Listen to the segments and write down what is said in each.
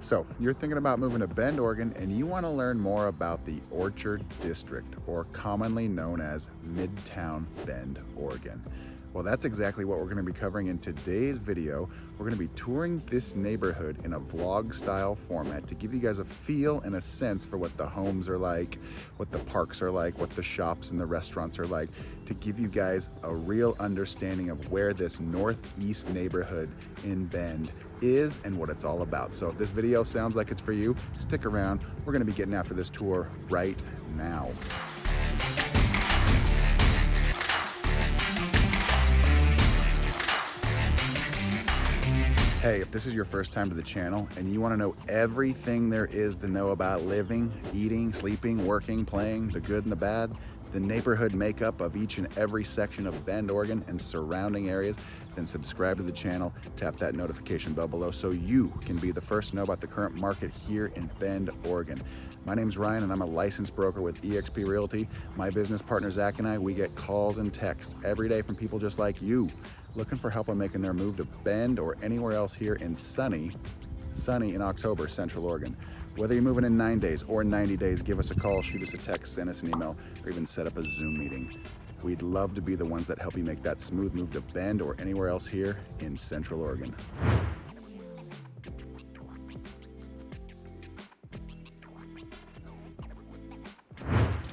So you're thinking about moving to Bend, Oregon, and you want to learn more about the Orchard District, or commonly known as Midtown Bend, Oregon. Well, that's exactly what we're going to be covering in today's video. We're going to be touring this neighborhood in a vlog style format to give you guys a feel and a sense for what the homes are like, what the parks are like, what the shops and the restaurants are like, to give you guys a real understanding of where this northeast neighborhood in Bend is and what it's all about. So if this video sounds like it's for you, stick around. We're going to be getting after this tour right now. Hey, if this is your first time to the channel and you want to know everything there is to know about living, eating, sleeping, working, playing, the good and the bad, the neighborhood makeup of each and every section of Bend, Oregon and surrounding areas, then subscribe to the channel, tap that notification bell below so you can be the first to know about the current market here in Bend, Oregon. My name's Ryan and I'm a licensed broker with eXp Realty. My business partner Zach and I, we get calls and texts every day from people just like you looking for help on making their move to Bend or anywhere else here in sunny in October, Central Oregon. Whether you're moving in 9 days or 90 days, give us a call, shoot us a text, send us an email, or even set up a Zoom meeting. We'd love to be the ones that help you make that smooth move to Bend or anywhere else here in Central Oregon.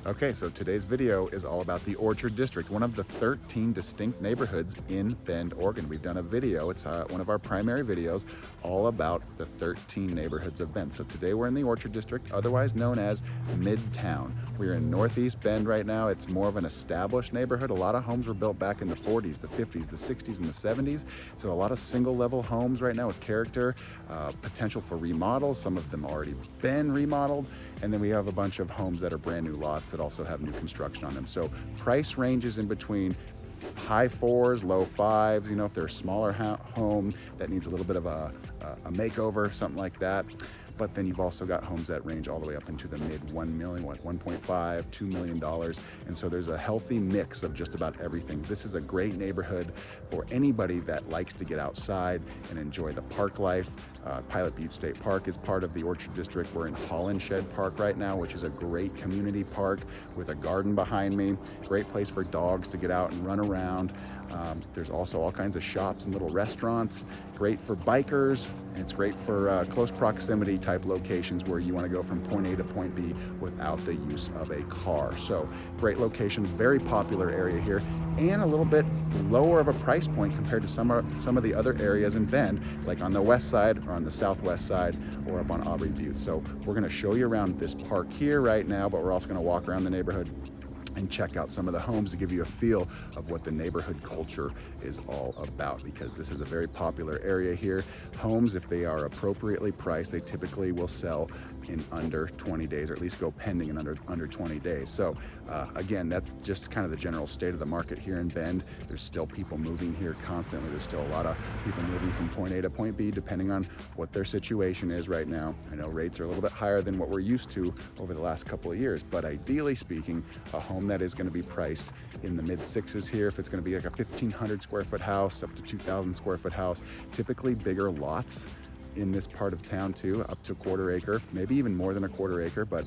Okay, so today's video is all about the Orchard District, one of the 13 distinct neighborhoods in Bend, Oregon. We've done a video, it's one of our primary videos, all about the 13 neighborhoods of Bend. So today we're in the Orchard District, otherwise known as Midtown. We're in Northeast Bend right now. It's more of an established neighborhood. A lot of homes were built back in the 40s, the 50s, the 60s, and the 70s. So a lot of single level homes right now with character, potential for remodels. Some of them already been remodeled. And then we have a bunch of homes that are brand new lots that also have new construction on them. So price ranges in between high fours, low fives, you know, if they're a smaller home that needs a little bit of a makeover, something like that. But then you've also got homes that range all the way up into the mid 1 million, $1.5, $2 million. And so there's a healthy mix of just about everything. This is a great neighborhood for anybody that likes to get outside and enjoy the park life. Pilot Butte State Park is part of the Orchard District. We're in Holland Shed Park right now, which is a great community park with a garden behind me. Great place for dogs to get out and run around. There's also all kinds of shops and little restaurants. Great for bikers, and it's great for close proximity type locations where you want to go from point A to point B without the use of a car. So great location, very popular area here, and a little bit lower of a price point compared to some of the other areas in Bend, like on the west side or on the southwest side or up on Aubrey Butte. So we're going to show you around this park here right now, but we're also going to walk around the neighborhood and check out some of the homes to give you a feel of what the neighborhood culture is all about, because this is a very popular area here. Homes, if they are appropriately priced, they typically will sell in under 20 days, or at least go pending in under 20 days. So again, that's just kind of the general state of the market here in Bend. There's still people moving here constantly. There's still a lot of people moving from point A to point B, depending on what their situation is right now. I know rates are a little bit higher than what we're used to over the last couple of years, but ideally speaking, a home that is going to be priced in the mid sixes here, if it's going to be like a 1,500 square foot house up to 2,000 square foot house, typically bigger lots in this part of town too, up to a quarter acre, maybe even more than a quarter acre, but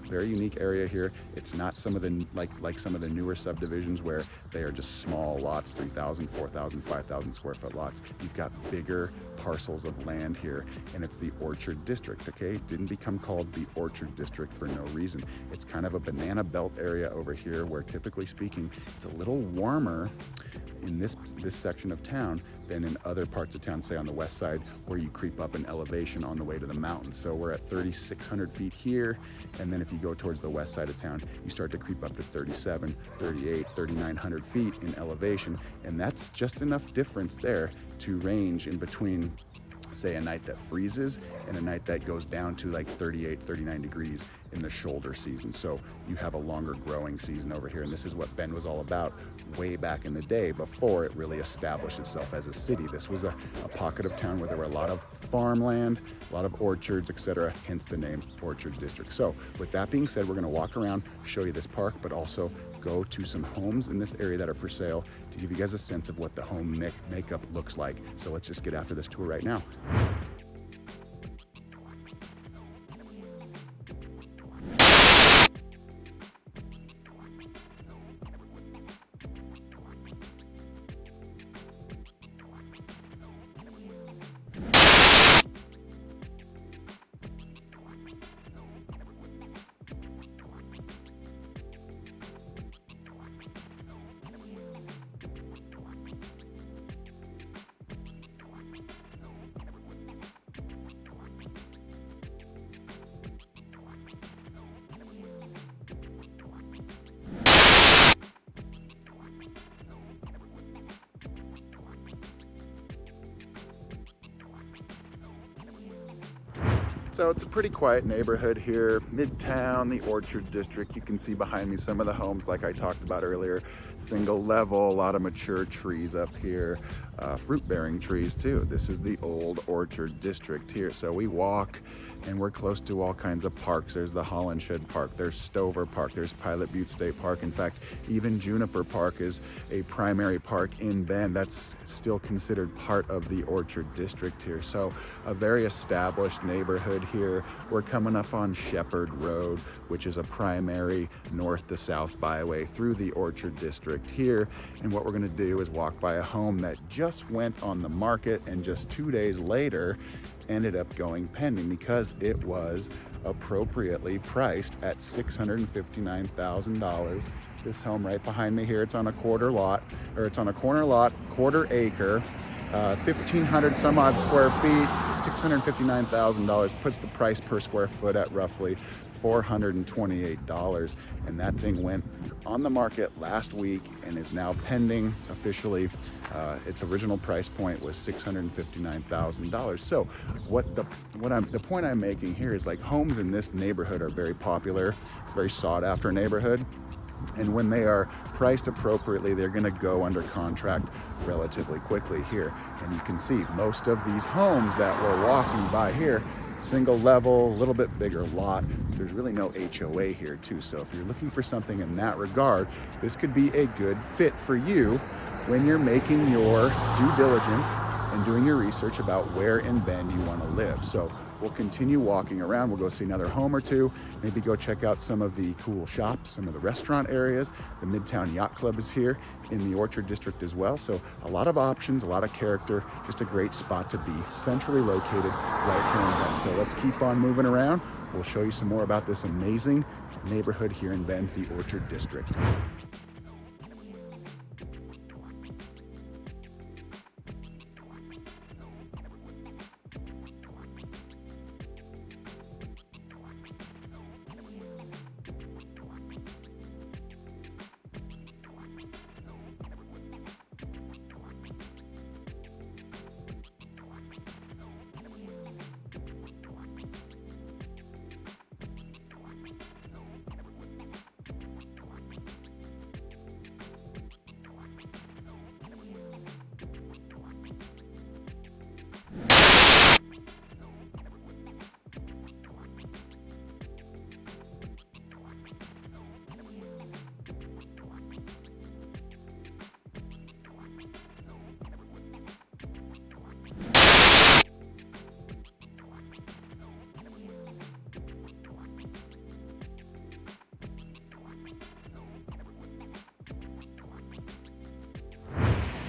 very unique area here. It's not some of the like some of the newer subdivisions where they are just small lots, 3,000, 4,000, 5,000 square foot lots. You've got bigger parcels of land here, and it's the Orchard District, okay? It didn't become called the Orchard District for no reason. It's kind of a banana belt area over here where, typically speaking, it's a little warmer in this section of town than in other parts of town, say on the west side, where you creep up in elevation on the way to the mountains. So we're at 3,600 feet here, and then if you go towards the west side of town, you start to creep up to 37, 38, 3,900 feet in elevation, and that's just enough difference there to range in between, say, a night that freezes and a night that goes down to like 38, 39 degrees in the shoulder season. So you have a longer growing season over here, and this is what Bend was all about way back in the day before it really established itself as a city. This was a pocket of town where there were a lot of farmland, a lot of orchards, etc., hence the name Orchard District. So with that being said, we're going to walk around, show you this park, but also go to some homes in this area that are for sale to give you guys a sense of what the home makeup looks like. So let's just get after this tour right now. So it's a pretty quiet neighborhood here, Midtown, the Orchard District. You can see behind me some of the homes like I talked about earlier, single level, a lot of mature trees up here, fruit-bearing trees too. This is the old Orchard District here. So we walk and we're close to all kinds of parks. There's the Holland Shed Park, there's Stover Park, there's Pilot Butte State Park. In fact, even Juniper Park is a primary park in Bend. That's still considered part of the Orchard District here. So a very established neighborhood here. We're coming up on Shepherd Road, which is a primary north to south byway through the Orchard District here. And what we're gonna do is walk by a home that just went on the market and just 2 days later ended up going pending because it was appropriately priced at $659,000. This home right behind me here, it's on a quarter acre, 1,500 some odd square feet, $659,000, puts the price per square foot at roughly $428. And that thing went on the market last week and is now pending officially. Its original price point was $659,000. So the point I'm making here is, like, homes in this neighborhood are very popular. It's a very sought after neighborhood. And when they are priced appropriately, they're gonna go under contract relatively quickly here. And you can see most of these homes that we're walking by here, single level, a little bit bigger lot. There's really no HOA here too. So if you're looking for something in that regard, this could be a good fit for you when you're making your due diligence and doing your research about where in Bend you wanna live. So we'll continue walking around. We'll go see another home or two, maybe go check out some of the cool shops, some of the restaurant areas. The Midtown Yacht Club is here in the Orchard District as well. So a lot of options, a lot of character, just a great spot to be, centrally located right here in Bend. So let's keep on moving around. We'll show you some more about this amazing neighborhood here in Bend, the Orchard District.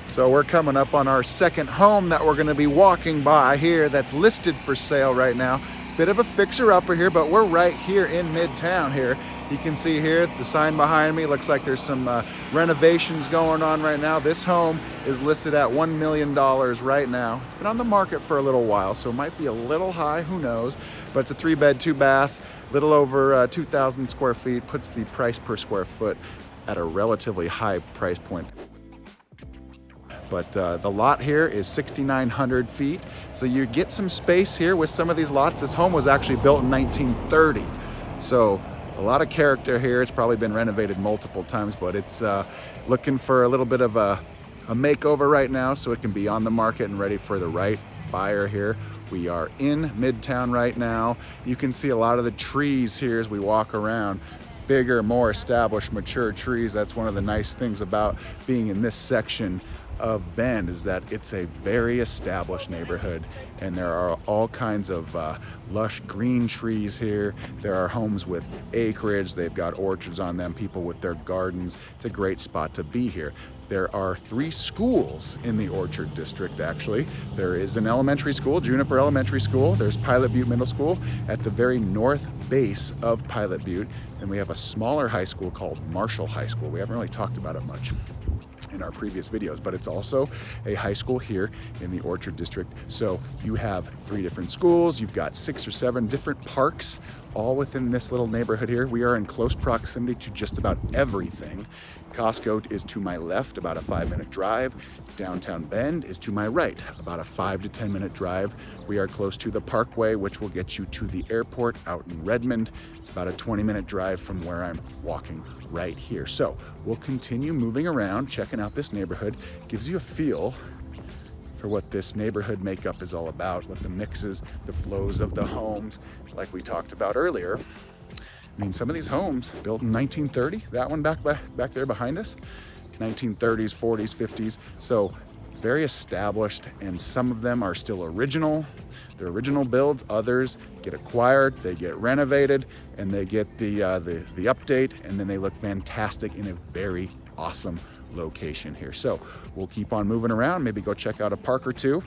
So we're coming up on our second home that we're gonna be walking by here that's listed for sale right now. Bit of a fixer-upper here, but we're right here in Midtown here. You can see here the sign behind me. Looks like there's some renovations going on right now. This home is listed at $1 million right now. It's been on the market for a little while, so it might be a little high, who knows? But it's a 3-bed, 2-bath, little over 2,000 square feet, puts the price per square foot at a relatively high price point. But the lot here is 6,900 feet. So you get some space here with some of these lots. This home was actually built in 1930. So a lot of character here. It's probably been renovated multiple times, but it's looking for a little bit of a makeover right now so it can be on the market and ready for the right buyer here. We are in Midtown right now. You can see a lot of the trees here as we walk around. Bigger, more established, mature trees. That's one of the nice things about being in this section of Bend, is that it's a very established neighborhood and there are all kinds of lush green trees here. There are homes with acreage, they've got orchards on them, people with their gardens. It's a great spot to be here. There are 3 schools in the Orchard District, actually. There is an elementary school, Juniper Elementary School. There's Pilot Butte Middle School at the very north base of Pilot Butte. And we have a smaller high school called Marshall High School. We haven't really talked about it much in our previous videos, but it's also a high school here in the Orchard District. So you have 3 different schools, you've got 6 or 7 different parks all within this little neighborhood here. We are in close proximity to just about everything. Costco is to my left, about a 5-minute drive. Downtown Bend is to my right, about a 5 to 10 minute drive. We are close to the Parkway, which will get you to the airport out in Redmond. It's about a 20-minute drive from where I'm walking right here. So we'll continue moving around, checking out this neighborhood. Gives you a feel for what this neighborhood makeup is all about, what the mixes, the flows of the homes, like we talked about earlier. I mean, some of these homes built in 1930, that one back there behind us, 1930s, 40s, 50s. So very established, and some of them are still original. They're original builds. Others get acquired, they get renovated, and they get the update, and then they look fantastic in a very awesome location here. So we'll keep on moving around, maybe go check out a park or two,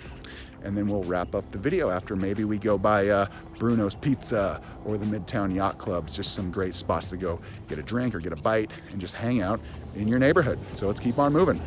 and then we'll wrap up the video after maybe we go by Bruno's Pizza or the Midtown Yacht Clubs. Just some great spots to go get a drink or get a bite and just hang out in your neighborhood. So let's keep on moving.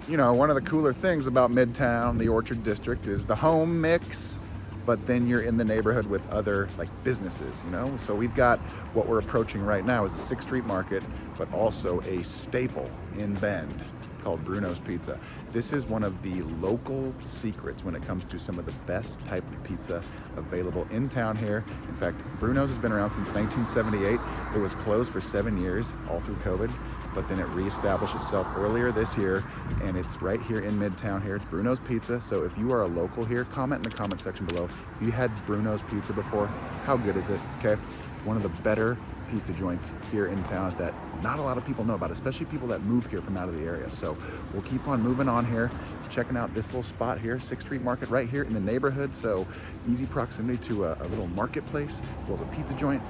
You know, one of the cooler things about Midtown, the Orchard District, is the home mix, but then you're in the neighborhood with other like businesses, you know? So we've got what we're approaching right now is a 6th Street Market, but also a staple in Bend called Bruno's Pizza. This is one of the local secrets when it comes to some of the best type of pizza available in town here. In fact, Bruno's has been around since 1978. It was closed for 7 years, all through COVID, but then it reestablished itself earlier this year, and it's right here in Midtown here. It's Bruno's Pizza. So if you are a local here, comment in the comment section below. If you had Bruno's Pizza before, how good is it, okay? One of the better pizza joints here in town that not a lot of people know about, especially people that move here from out of the area. So we'll keep on moving on here, checking out this little spot here, 6th Street Market right here in the neighborhood. So easy proximity to a little marketplace, a little pizza joint.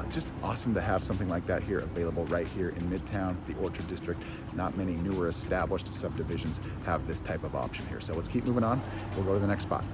Just awesome to have something like that here available right here in Midtown, the Orchard District. Not many newer established subdivisions have this type of option here. So let's keep moving on. We'll go to the next spot.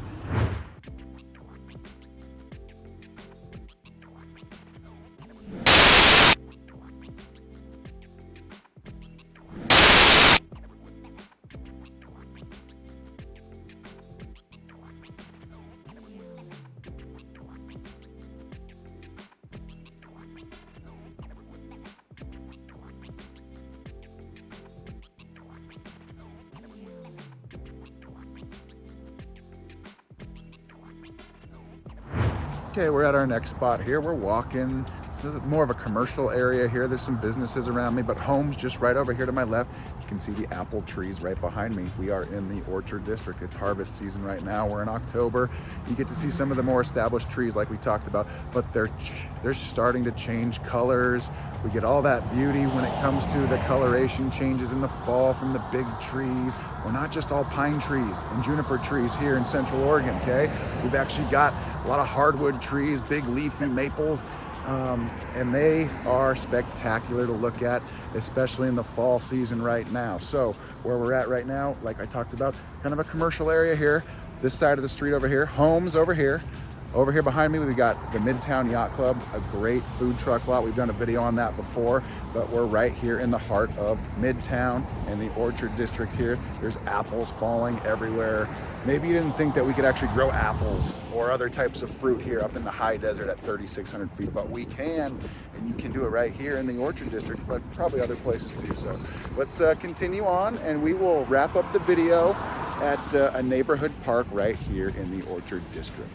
Okay, we're at our next spot here. We're walking. This is more of a commercial area here. There's some businesses around me, but homes just right over here to my left. You can see the apple trees right behind me. We are in the Orchard District. It's harvest season right now. We're in October. You get to see some of the more established trees like we talked about, but they're starting to change colors. We get all that beauty when it comes to the coloration changes in the fall from the big trees. We're not just all pine trees and juniper trees here in Central Oregon, okay? We've actually got a lot of hardwood trees, big leafy maples, and they are spectacular to look at, especially in the fall season right now. So where we're at right now, like I talked about, kind of a commercial area here. This side of the street over here, homes over here. Over here behind me, we've got the Midtown Yacht Club, a great food truck lot. We've done a video on that before, but we're right here in the heart of Midtown and the Orchard District here. There's apples falling everywhere. Maybe you didn't think that we could actually grow apples or other types of fruit here up in the high desert at 3,600 feet, but we can, and you can do it right here in the Orchard District, but probably other places too. So let's continue on, and we will wrap up the video at a neighborhood park right here in the Orchard District.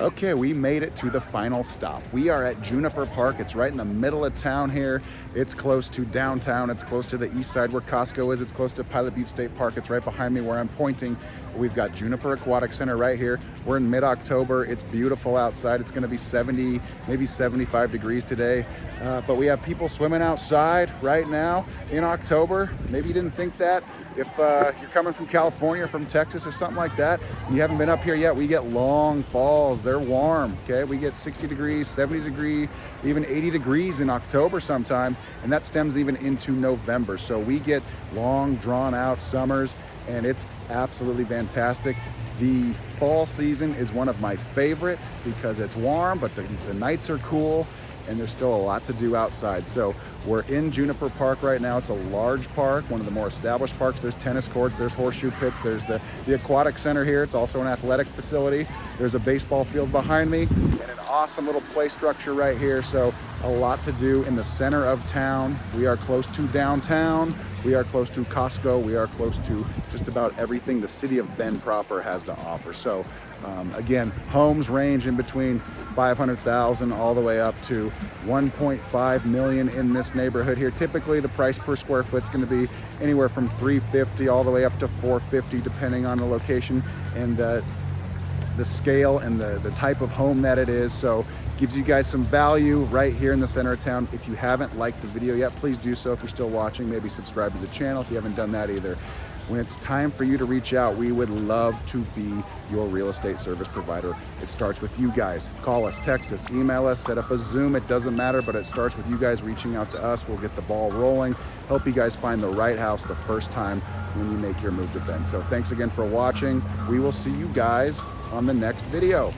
Okay, we made it to the final stop. We are at Juniper Park. It's right in the middle of town here. It's close to downtown. It's close to the east side where Costco is. It's close to Pilot Butte State Park. It's right behind me where I'm pointing. We've got Juniper Aquatic Center right here. We're in mid-October. It's beautiful outside. It's gonna be 70, maybe 75 degrees today. But we have people swimming outside right now in October. Maybe you didn't think that. If you're coming from California or from Texas or something like that, and you haven't been up here yet, we get long falls. They're warm, okay? We get 60 degrees, 70 degrees, even 80 degrees in October sometimes, and that stems even into November. So we get long, drawn out summers, and it's absolutely fantastic. The fall season is one of my favorite because it's warm, but the nights are cool, and there's still a lot to do outside. So we're in Juniper Park right now. It's a large park, one of the more established parks. There's tennis courts, there's horseshoe pits, there's the aquatic center here. It's also an athletic facility. There's a baseball field behind me and an awesome little play structure right here. So a lot to do in the center of town. We are close to downtown. We are close to Costco. We are close to just about everything the city of Bend proper has to offer. So again, homes range in between 500,000 all the way up to 1.5 million in this neighborhood here. Typically the price per square foot is going to be anywhere from $350 all the way up to $450 depending on the location and the scale and the type of home that it is. So gives you guys some value right here in the center of town. If you haven't liked the video yet, please do so. If you're still watching, maybe subscribe to the channel if you haven't done that either. When it's time for you to reach out, we would love to be your real estate service provider. It starts with you guys. Call us, text us, email us, set up a Zoom. It doesn't matter, but it starts with you guys reaching out to us. We'll get the ball rolling, help you guys find the right house the first time when you make your move to Bend. So thanks again for watching. We will see you guys on the next video.